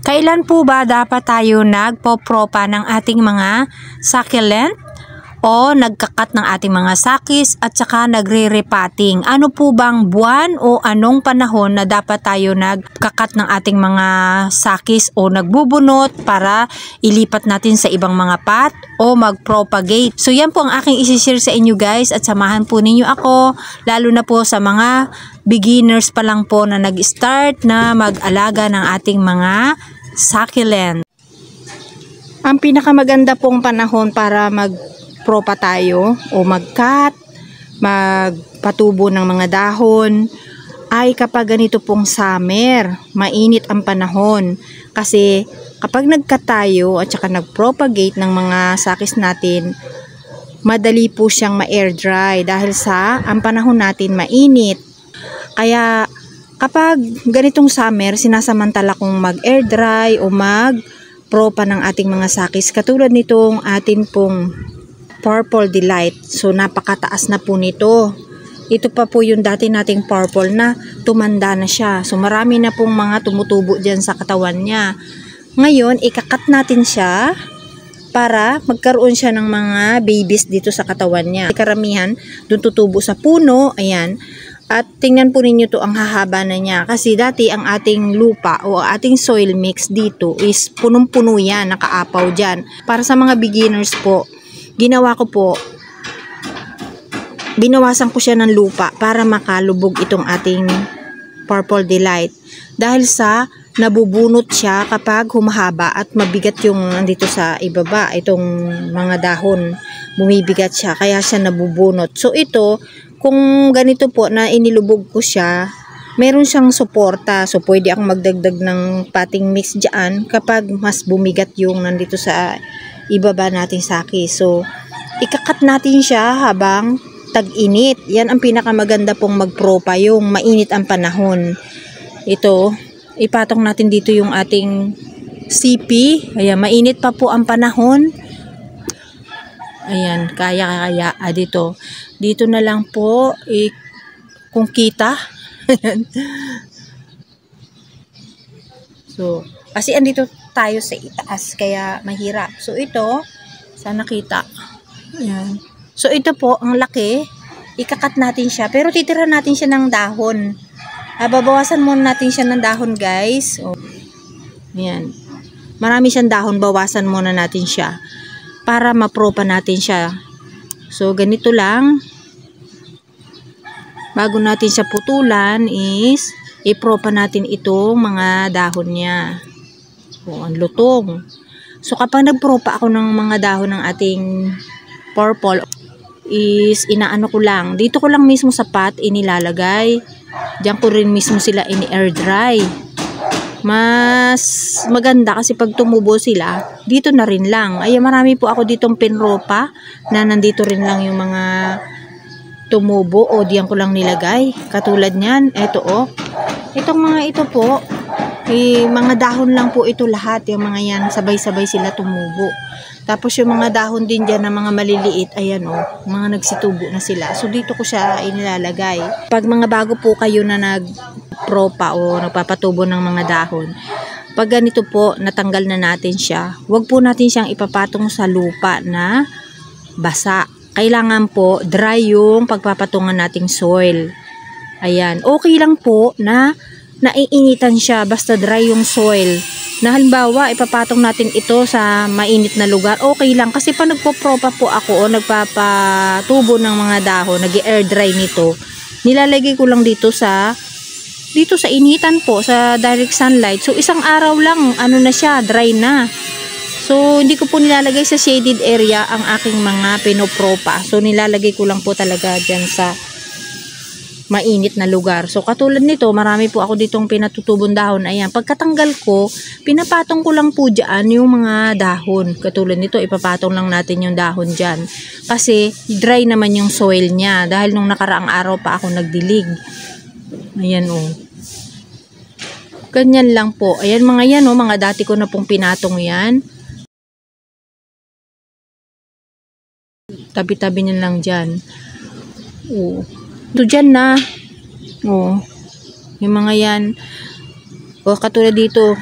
Kailan po ba dapat tayo nagpopropa ng ating mga succulent o nagkakat ng ating mga sakis at saka nagre-repotting? Ano po bang buwan o anong panahon na dapat tayo nagkakat ng ating mga sakis o nagbubunot para ilipat natin sa ibang mga pot o mag-propagate? So yan po ang aking isi-share sa inyo guys, at samahan po ninyo ako, lalo na po sa mga beginners pa lang po na nag-start na mag-alaga ng ating mga succulent. Ang pinakamaganda pong panahon para magpropa tayo o mag-cut, magpatubo ng mga dahon ay kapag ganito pong summer, mainit ang panahon. Kasi kapag nag-cut tayo at saka nag-propagate ng mga sakis natin, madali po siyang ma-air dry dahil sa ang panahon natin mainit. Kaya kapag ganitong summer, sinasamantala kong mag-air dry o mag-propa ng ating mga sakis. Katulad nitong atin pong Purple Delight. So napakataas na po nito. Ito pa po yung dati nating purple na tumanda na siya. So marami na pong mga tumutubo dyan sa katawan niya. Ngayon, ikakat natin siya para magkaroon siya ng mga babies dito sa katawan niya. Karamihan, dun tutubo sa puno, ayan. At tingnan po ninyo to, ang hahaba na niya. Kasi dati ang ating lupa o ating soil mix dito is punong-puno yan, nakaapaw dyan. Para sa mga beginners po, ginawa ko po, binawasan ko siya ng lupa para makalubog itong ating Purple Delight. Dahil sa nabubunot siya kapag humahaba at mabigat yung nandito sa ibaba, itong mga dahon, bumibigat siya, kaya siya nabubunot. So ito, kung ganito po na inilubog ko siya, meron siyang suporta. So pwede akong magdagdag ng potting mix dyan kapag mas bumigat yung nandito sa ibaba nating saki. So ikakat natin siya habang tag-init. Yan ang pinakamaganda pong magpropa, yung mainit ang panahon. Ito, ipatong natin dito yung ating CP. Ayan, mainit pa po ang panahon. Ayan, kaya dito. Dito na lang po, kung kita. So, kasi andito tayo sa itaas, kaya mahirap. So, ito, sana kita. Ayan. So, ito po, ang laki. Ikakat natin siya, pero titira natin siya ng dahon. Babawasan muna natin siya ng dahon, guys. So, ayan. Marami siyang dahon, bawasan muna natin siya para mapropa natin siya. So, ganito lang. Bago natin siya putulan is ipropa natin itong mga dahon niya. O, ang lutong. So, kapag nagpropa ako ng mga dahon ng ating purple is inaano ko lang. Dito ko lang mismo sa pot inilalagay. Diyan ko rin mismo sila ini-air dry. Mas maganda kasi pag tumubo sila, dito na rin lang. Ay, marami po ako ditong pinropa na nandito rin lang yung mga tumubo o diyan ko lang nilagay. Katulad niyan, eto oh. Itong mga ito po, mga dahon lang po ito lahat. Yung mga yan, sabay-sabay sila tumubo. Tapos yung mga dahon din dyan na mga maliliit, ayan oh, mga nagsitubo na sila. So dito ko siya inilalagay. Pag mga bago po kayo na nagpropa o nagpapatubo ng mga dahon, pag ganito po, natanggal na natin siya, huwag po natin siyang ipapatong sa lupa na basa. Kailangan po dry yung pagpapatungan nating soil. Ayan, okay lang po na naiinitan siya basta dry yung soil. Na halimbawa, ipapatong natin ito sa mainit na lugar, okay lang. Kasi pa nagpo-propa po ako o nagpapatubo ng mga dahon, nag-air dry nito, nilalagay ko lang dito sa initan po, sa direct sunlight. So, isang araw lang, ano na siya, dry na. So, hindi ko po nilalagay sa shaded area ang aking mga pinopropa. So, nilalagay ko lang po talaga dyan sa mainit na lugar. So, katulad nito, marami po ako ditong pinatutubong dahon. Ayan, pagkatanggal ko, pinapatong ko lang po dyan yung mga dahon. Katulad nito, ipapatong lang natin yung dahon dyan. Kasi, dry naman yung soil niya. Dahil nung nakaraang araw pa ako nagdilig. Ayan o. Ganyan lang po. Ayan mga yan o, mga dati ko na pong pinatong yan. Tabi-tabi nyo lang dyan. Oo. Ito dyan na. O. Yung mga yan. O katulad dito.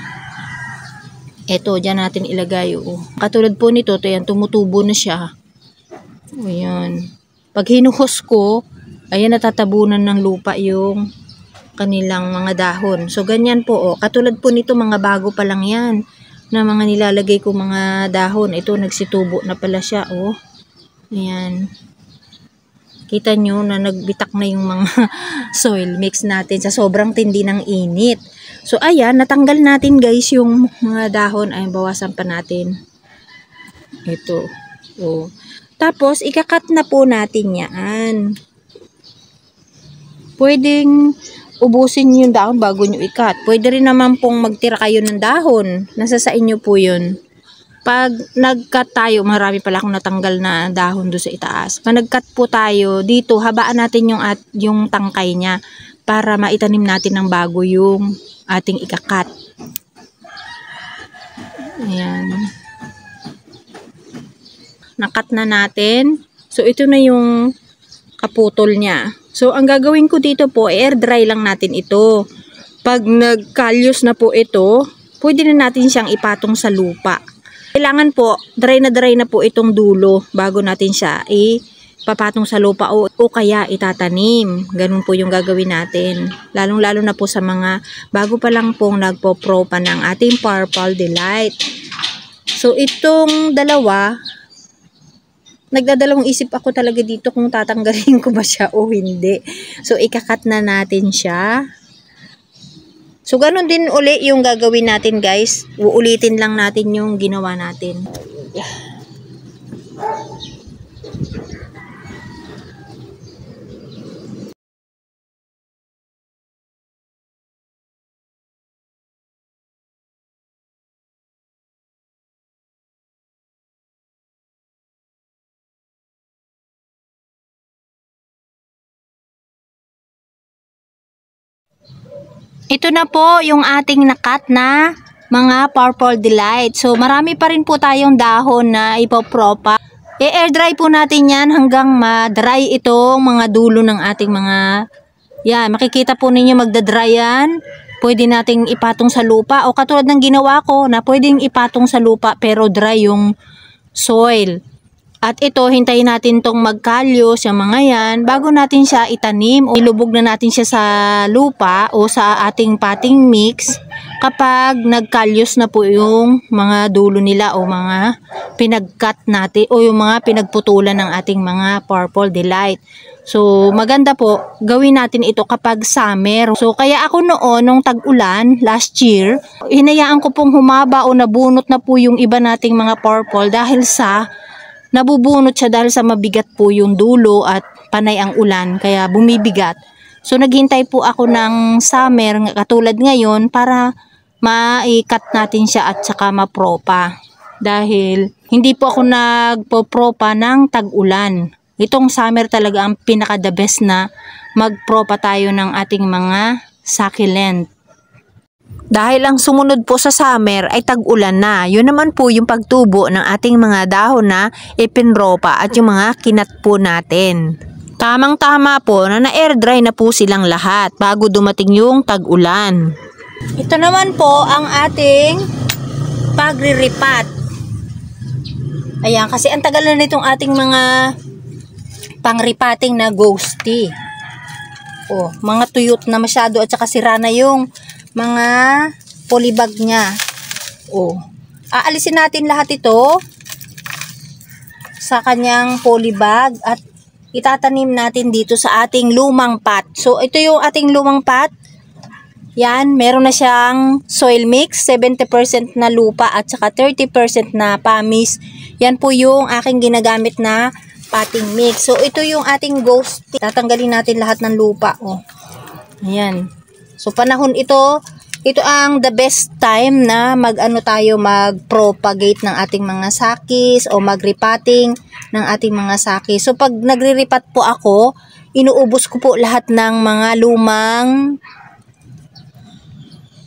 Ito, dyan natin ilagay. Katulad po nito, ito yan, tumutubo na siya. Ayan. Pag hinuhos ko, ayan, natatabunan ng lupa yung kanilang mga dahon. So, ganyan po. Katulad po nito, mga bago pa lang yan na mga nilalagay ko mga dahon. Ito, nagsitubo na pala siya. Ayan. Kita nyo na nagbitak na yung mga soil mix natin sa sobrang tindi ng init. So, ayan, natanggal natin guys yung mga dahon. Ayan, bawasan pa natin. Ito. Tapos, ikakat na po natin yan. Pwedeng ubusin yung dahon bago nyo ikat. Pwede rin naman pong magtira kayo ng dahon. Nasa sa inyo po yun. Pag nag-cut tayo, marami pala akong natanggal na dahon doon sa itaas. Pag nag-cut po tayo, dito, habaan natin yung tangkay niya para maitanim natin ng bago yung ating ikakat. Ayan. Nakat na natin. So, ito na yung kaputol niya. So, ang gagawin ko dito po, air dry lang natin ito. Pag nagkalyos na po ito, pwede na natin siyang ipatong sa lupa. Kailangan po, dry na po itong dulo bago natin siya ipapatong sa lupa o kaya itatanim. Ganun po yung gagawin natin. Lalong-lalo na po sa mga bago pa lang pong nagpo-propa ng ating Purple Delight. So, itong dalawa, nagdadalawang isip ako talaga dito kung tatanggalin ko ba siya o hindi. So, ikakat na natin siya. So, ganun din uli yung gagawin natin guys. Uulitin lang natin yung ginawa natin. Ito na po yung ating nakat na mga Purple Delight. So, marami pa rin po tayong dahon na ipopropa. I-air dry po natin yan hanggang ma-dry itong mga dulo ng ating mga... Yan, makikita po ninyo magda-dry yan. Pwede nating ipatong sa lupa. O katulad ng ginawa ko na pwedeng ipatong sa lupa pero dry yung soil. At ito, hintayin natin tong magkalyos, yung mga yan, bago natin siya itanim o ilubog na natin siya sa lupa o sa ating potting mix kapag nagkalyos na po yung mga dulo nila o mga pinag-cut natin o yung mga pinagputulan ng ating mga Purple Delight. So, maganda po, gawin natin ito kapag summer. So, kaya ako noon, nung tag-ulan, last year, hinayaan ko pong humaba o nabunot na po yung iba nating mga purple dahil sa nabubunot siya dahil sa mabigat po yung dulo at panay ang ulan kaya bumibigat. So naghintay po ako ng summer katulad ngayon para ma-cut natin siya at saka mapropa. Dahil hindi po ako nagpo-propa ng tag-ulan. Itong summer talaga ang pinaka the best na magpropa tayo ng ating mga succulent. Dahil ang sumunod po sa summer ay tag-ulan na. Yun naman po yung pagtubo ng ating mga dahon na ipinropa at yung mga kinat po natin. Tamang-tama po na na-air dry na po silang lahat bago dumating yung tag-ulan. Ito naman po ang ating pagre-repat. Ayan, kasi ang tagal na nitong ating mga pang-repating na ghosty. Mga tuyot na masyado at saka sira na yung mga polybag niya. Aalisin natin lahat ito sa kanyang polybag at itatanim natin dito sa ating lumang pot. So, ito yung ating lumang pot. Yan, meron na siyang soil mix, 70% na lupa at saka 30% na pamis. Yan po yung aking ginagamit na potting mix. So, ito yung ating ghost. Tatanggalin natin lahat ng lupa. Ayan. So, panahon ito ang the best time na mag-propagate ng ating mga sakis o mag-repotting ng ating mga sakis. So, pag nagre-repot po ako, inuubos ko po lahat ng mga lumang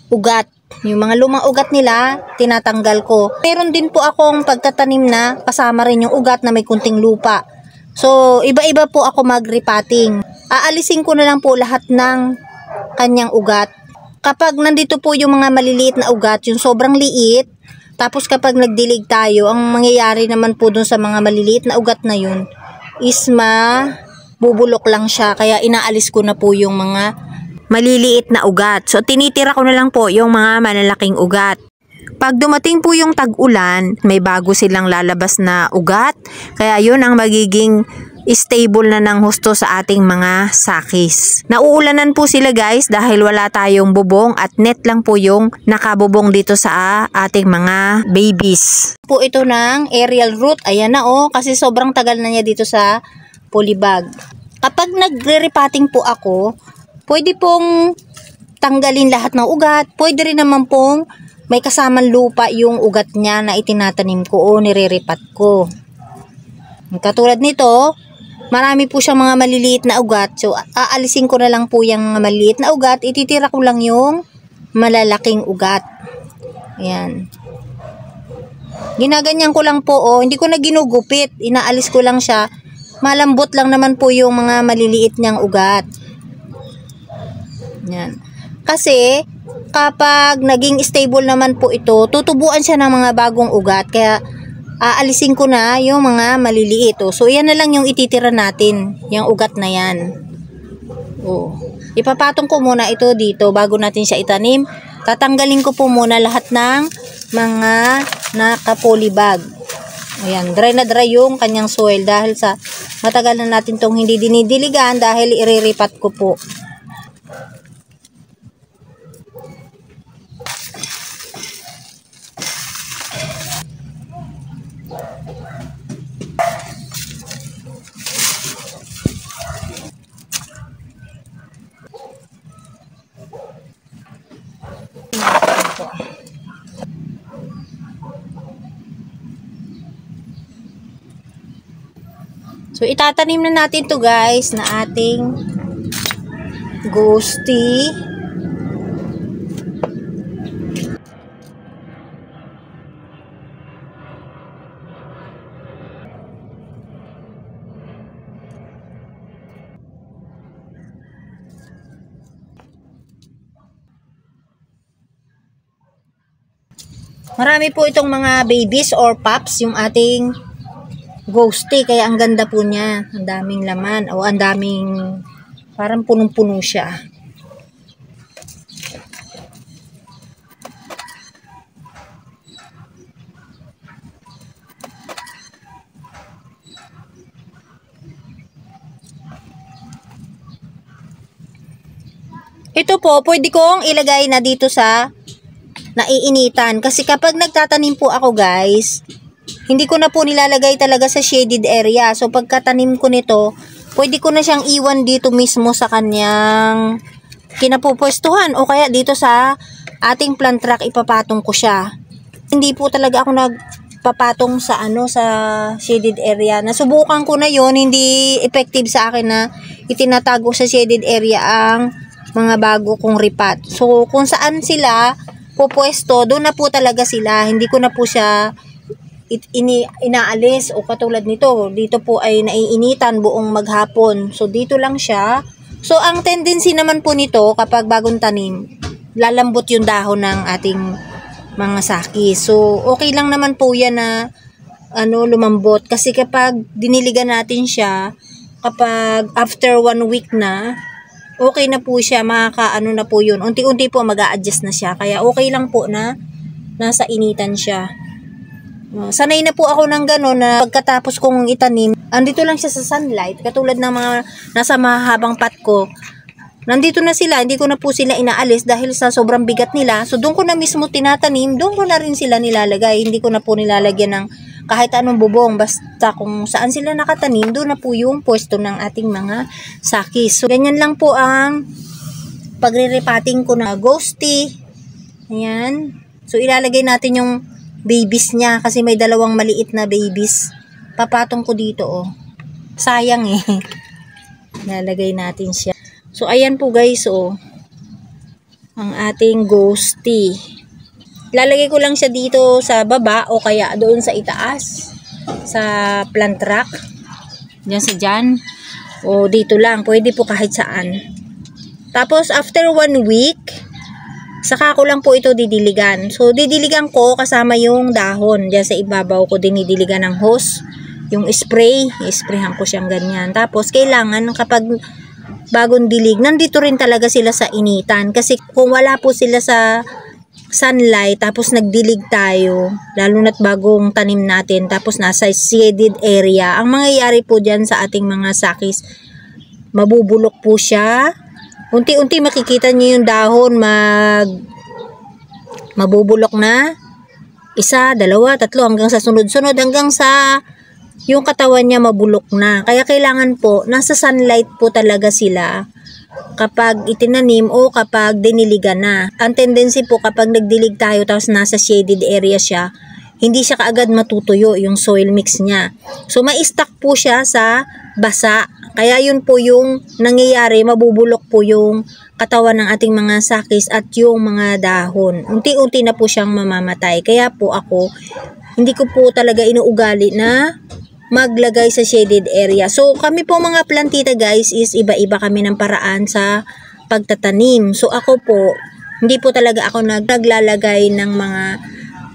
ugat. Yung mga lumang ugat nila, tinatanggal ko. Meron din po akong pagtatanim na kasama rin yung ugat na may kunting lupa. So, iba-iba po ako mag-repotting. Aalisin ko na lang po lahat ng kanyang ugat. Kapag nandito po yung mga maliliit na ugat, yung sobrang liit, Tapos kapag nagdilig tayo, ang mangyayari naman po dun sa mga maliliit na ugat na yun is bubulok lang siya. Kaya inaalis ko na po yung mga maliliit na ugat. So tinitira ko na lang po yung mga malalaking ugat. Pag dumating po yung tag-ulan, may bago silang lalabas na ugat. Kaya yun ang magiging stable na ng husto sa ating mga sakis. Nauulanan po sila guys dahil wala tayong bubong at net lang po yung nakabubong dito sa ating mga babies. Po ito ng aerial root. Ayan na kasi sobrang tagal na niya dito sa polybag. Kapag nagre-repotting po ako, pwede pong tanggalin lahat ng ugat. Pwede rin naman pong may kasamang lupa yung ugat niya na itinatanim ko o nire-repot ko. Katulad nito, marami po siyang mga maliliit na ugat. So, aalisin ko na lang po yung mga maliliit na ugat. Ititira ko lang yung malalaking ugat. Ayan. Ginaganyan ko lang po. Hindi ko na ginugupit. Inaalis ko lang siya. Malambot lang naman po yung mga maliliit niyang ugat. Ayan. Kasi, kapag naging stable naman po ito, tutubuan siya ng mga bagong ugat. Kaya, aalisin ko na yung mga maliliit. So, yan na lang yung ititira natin. Yung ugat na yan. Ipapatong ko muna ito dito bago natin siya itanim. Tatanggalin ko po muna lahat ng mga naka-polybag. Ayan, dry na dry yung kanyang soil dahil sa matagal na natin tong hindi dinidiligan dahil iriripat ko po. So, itatanim na natin to guys na ating ghosty. Marami po itong mga babies or pups yung ating ghosty, kaya ang ganda po niya. Ang daming laman o ang daming parang punong-puno siya. Ito po, pwede kong ilagay na dito sa naiinitan. Kasi kapag nagtatanim po ako guys, hindi ko na po nilalagay talaga sa shaded area. So, pagkatanim ko nito, pwede ko na siyang iwan dito mismo sa kanyang kinapupwestuhan. O kaya dito sa ating plant rack, ipapatong ko siya. Hindi po talaga ako nagpapatong sa sa shaded area. Nasubukan ko na yon, hindi effective sa akin na itinatago sa shaded area ang mga bago kong ripat. So, kung saan sila pupwesto, doon na po talaga sila. Hindi ko na po siya inaalis o katulad nito. Dito po ay naiinitan buong maghapon. So, dito lang siya. So, ang tendency naman po nito kapag bagong tanim, lalambot yung dahon ng ating mga saki. So, okay lang naman po yan na lumambot. Kasi kapag diniligan natin siya, kapag after 1 week na, okay na po siya, na po yun. Unti-unti po mag-a-adjust na siya. Kaya okay lang po na nasa initan siya. Sanay na po ako ng gano'n na pagkatapos kong itanim, andito lang siya sa sunlight. Katulad ng mga nasa mahabang pot ko. Nandito na sila, hindi ko na po sila inaalis dahil sa sobrang bigat nila. So doon ko na mismo tinatanim, doon ko na rin sila nilalagay. Hindi ko na po nilalagyan ng kahit anong bubong. Basta kung saan sila nakatanim, doon na po yung pwesto ng ating mga sakis. So ganyan lang po ang pagre-repotting ko na ghosty. Ayan. So ilalagay natin yung babies niya kasi may dalawang maliit na babies. Papatong ko dito Sayang Ilalagay natin siya. So ayan po guys ang ating ghosty. Lalagay ko lang siya dito sa baba o kaya doon sa itaas sa plant rack. Diyan sa dyan. O dito lang. Pwede po kahit saan. Tapos after 1 week, Saka ko lang po ito didiligan. So, didiligan ko kasama yung dahon. Diyan sa ibabaw ko dinidiligan ng hose. Yung spray, isprayhan ko siyang ganyan. Tapos, kailangan kapag bagong dilig, nandito rin talaga sila sa initan. Kasi kung wala po sila sa sunlight, tapos nagdilig tayo, lalo na't bagong tanim natin, tapos nasa shaded area, ang mangyayari po dyan sa ating mga sakis, mabubulok po siya. Unti-unti makikita niyo yung dahon mabubulok na. 1, 2, 3 hanggang sa sunod-sunod, hanggang sa yung katawan niya mabulok na. Kaya kailangan po, nasa sunlight po talaga sila kapag itinanim o kapag diniligan na. Ang tendency po kapag nagdilig tayo tapos nasa shaded area siya, hindi siya kaagad matutuyo yung soil mix niya. So, mai-stuck po siya sa basa. Kaya yun po yung nangyayari, mabubulok po yung katawan ng ating mga sakis at yung mga dahon. Unti-unti na po siyang mamamatay. Kaya po ako, hindi ko po talaga inuugali na maglagay sa shaded area. So, kami po mga plantita guys is iba-iba kami ng paraan sa pagtatanim. So, ako po, hindi po talaga ako naglalagay ng mga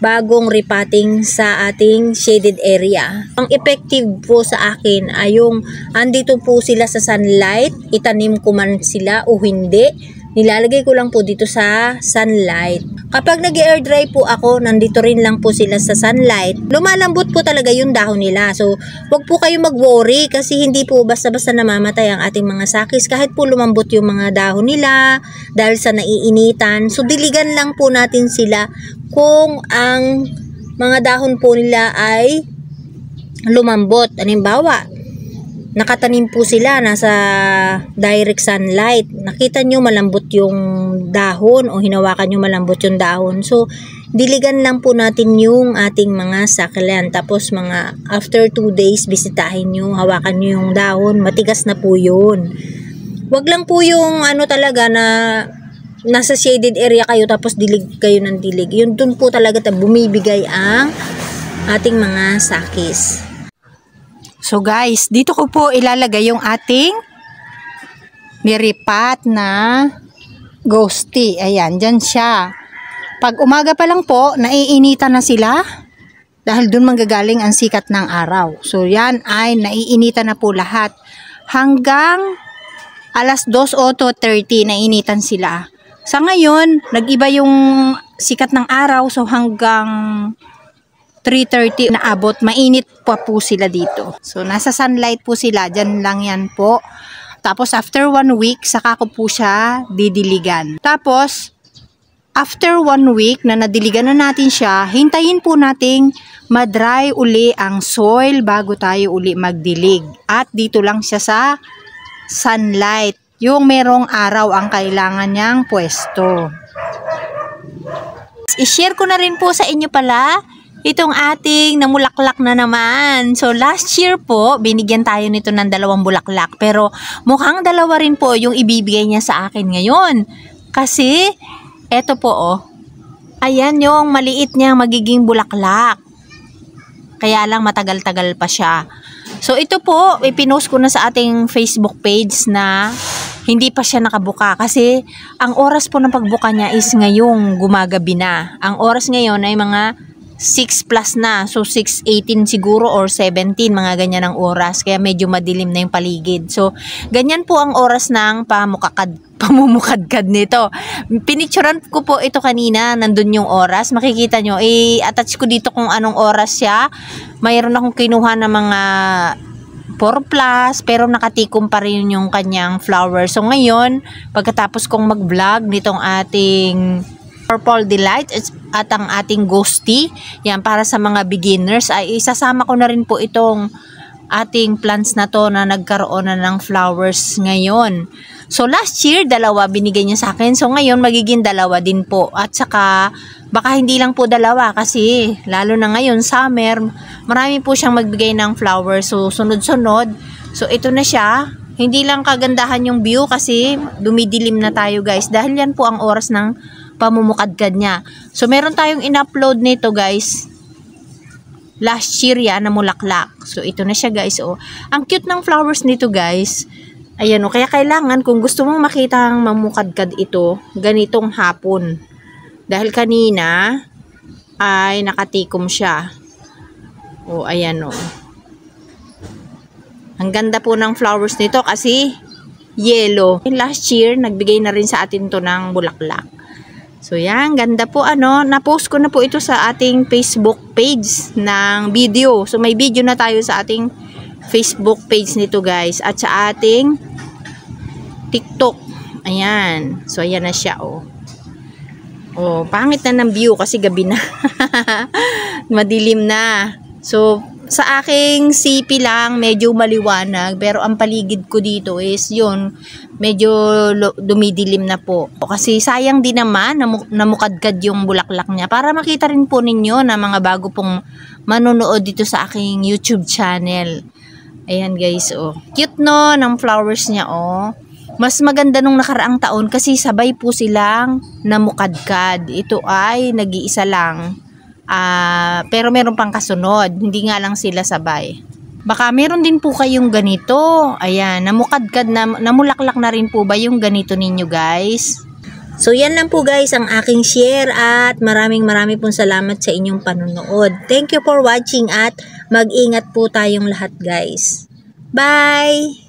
bagong repotting sa ating shaded area. Ang effective po sa akin ay yung andito po sila sa sunlight, itanim ko man sila o hindi, nilalagay ko lang po dito sa sunlight. Kapag nag-air dry po ako, nandito rin lang po sila sa sunlight. Lumalambot po talaga yung dahon nila. So, wag po kayo mag-worry kasi hindi po basta-basta namamatay ang ating mga sakis kahit po lumambot yung mga dahon nila dahil sa naiinitan. So, diligan lang po natin sila kung ang mga dahon po nila ay lumambot. Halimbawa, nakatanim po sila nasa direct sunlight. Nakita nyo malambot yung dahon o hinawakan nyo malambot yung dahon. So, diligan lang po natin yung ating mga succulent. Tapos mga after 2 days, bisitahin nyo, hawakan nyo yung dahon. Matigas na po yun. Wag lang po yung ano talaga na nasa shaded area kayo tapos dilig kayo ng dilig. Yun dun po talaga bumibigay ang ating mga sakis. So guys, dito ko po ilalagay yung ating niripat na ghosty. Ayan, dyan siya. Pag umaga pa lang po, naiinitan na sila dahil dun manggagaling ang sikat ng araw. So yan ay naiinitan na po lahat. Hanggang alas 2 o 2:30 nainitan sila. Sa ngayon, nag-iba yung sikat ng araw. So hanggang 3:30 na abot, mainit pa po sila dito. So, nasa sunlight po sila. Diyan lang yan po. Tapos, after 1 week, saka ko po siya didiligan. Tapos, after 1 week na nadiligan na natin siya, hintayin po nating madry uli ang soil bago tayo uli magdilig. At dito lang siya sa sunlight. Yung merong araw ang kailangan niyang pwesto. I-share ko na rin po sa inyo pala itong ating namulaklak na naman. So, last year po, binigyan tayo nito ng 2 bulaklak. Pero, mukhang 2 rin po yung ibibigay niya sa akin ngayon. Kasi, eto po oh. Ayan yung maliit niyang magiging bulaklak. Kaya lang matagal-tagal pa siya. So, ito po, ipinost ko na sa ating Facebook page na hindi pa siya nakabuka. Kasi, ang oras po ng pagbuka niya is ngayong gumagabi na. Ang oras ngayon ay mga 6 plus na. So, 6:18 siguro or 17, mga ganyan ang oras. Kaya medyo madilim na yung paligid. So, ganyan po ang oras ng pamumukadkad nito. Pinicturan ko po ito kanina. Nandun yung oras. Makikita nyo. I-attach ko dito kung anong oras siya. Mayroon akong kinuha ng mga 4 plus, pero nakatikom pa rin yung kanyang flower. So, ngayon, pagkatapos kong mag-vlog nitong ating Purple Delight at ang ating ghosty, yan para sa mga beginners, ay isasama ko na rin po itong ating plants na to na nagkaroon na ng flowers ngayon. So last year 2 binigay niya sa akin, so ngayon magiging 2 din po. At saka baka hindi lang po 2 kasi lalo na ngayon summer, marami po siyang magbigay ng flowers. So sunod-sunod, so ito na siya. Hindi lang kagandahan yung view kasi dumidilim na tayo guys, dahil yan po ang oras ng pamumukadkad niya. So, meron tayong in-upload nito guys. Last year yan na mulaklak. So, ito na siya guys. Oh. Ang cute ng flowers nito guys. Ayan o. Kaya kailangan kung gusto mong makita ang mamukadkad ito, ganitong hapon. Dahil kanina ay nakatikom siya. O, ayan o. Ang ganda po ng flowers nito kasi yellow. Last year, nagbigay na rin sa atin to ng bulaklak. So, yan. Ganda po ano. Na-post ko na po ito sa ating Facebook page ng video. So, may video na tayo sa ating Facebook page nito guys. At sa ating TikTok. Ayan. So, ayan na siya oh. Oh, pangit na ng view kasi gabi na. Madilim na. So, sa aking CP lang, medyo maliwanag. Pero ang paligid ko dito is yun, medyo dumidilim na po. Kasi sayang din naman, namukadkad yung bulaklak niya. Para makita rin po ninyo na mga bago pong manonood dito sa aking YouTube channel. Ayan guys, oh. Cute no, ng flowers niya, oh. Mas maganda nung nakaraang taon kasi sabay po silang namukadkad. Ito ay nag-iisa lang. Pero meron pang kasunod. Hindi nga lang sila sabay. Baka meron din po kayong ganito. Ayan, namukadkad na, namulaklak na rin po ba yung ganito ninyo guys? So yan lang po guys ang aking share at maraming pong salamat sa inyong panonood. Thank you for watching at mag-ingat po tayong lahat guys. Bye!